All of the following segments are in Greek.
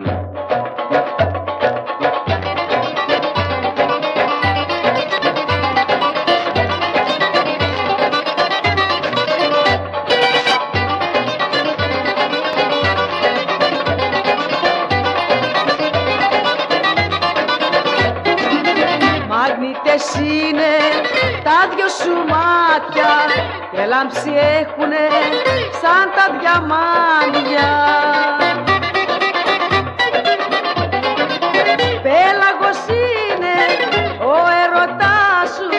Μαγνήτες είναι τα δυο σου μάτια και λάμψη έχουνε σαν τα διαμάντια. Πέλαγος είναι ο ερωτάς σου,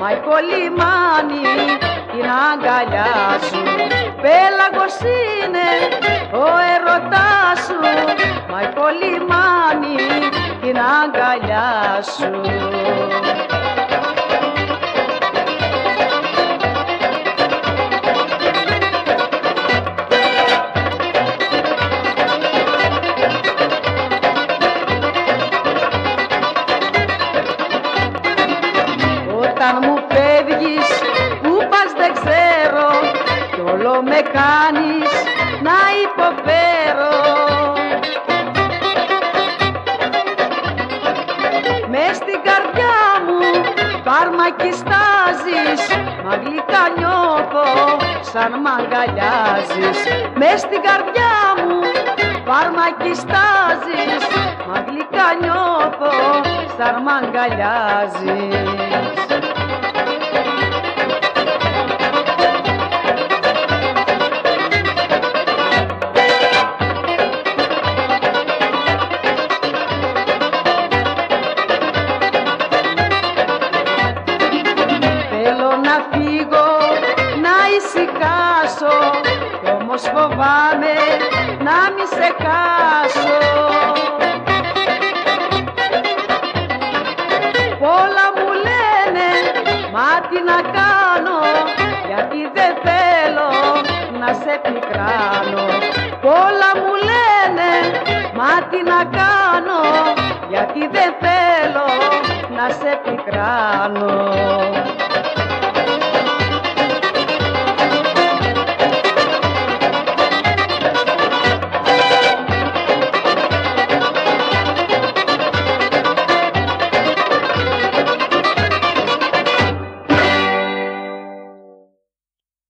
μα η κολυμάνη την αγκαλιά σου. Πέλαγος είναι ο ερωτάς σου, μα η κολυμάνη την αγκαλιά σου. Όταν μου φεύγεις, που πας δεν ξέρω, κι όλο με κάνεις να υποφέρω. Μες στην καρδιά μου φαρμακιστάζεις, μα γλυκά νιώθω σαν μ' αγκαλιάζεις. Μες στην καρδιά μου φαρμακιστάζεις, μα γλυκά νιώθω σαν μ' αγκαλιάζεις. Να φύγω, να ησυχάσω, κι όμως φοβάμαι να μη σε χάσω. Πολλά μου λένε, μα τι να κάνω, γιατί δεν θέλω να σε πικράνω. Πολλά μου λένε, μα τι να κάνω, γιατί δεν θέλω να σε πικράνω.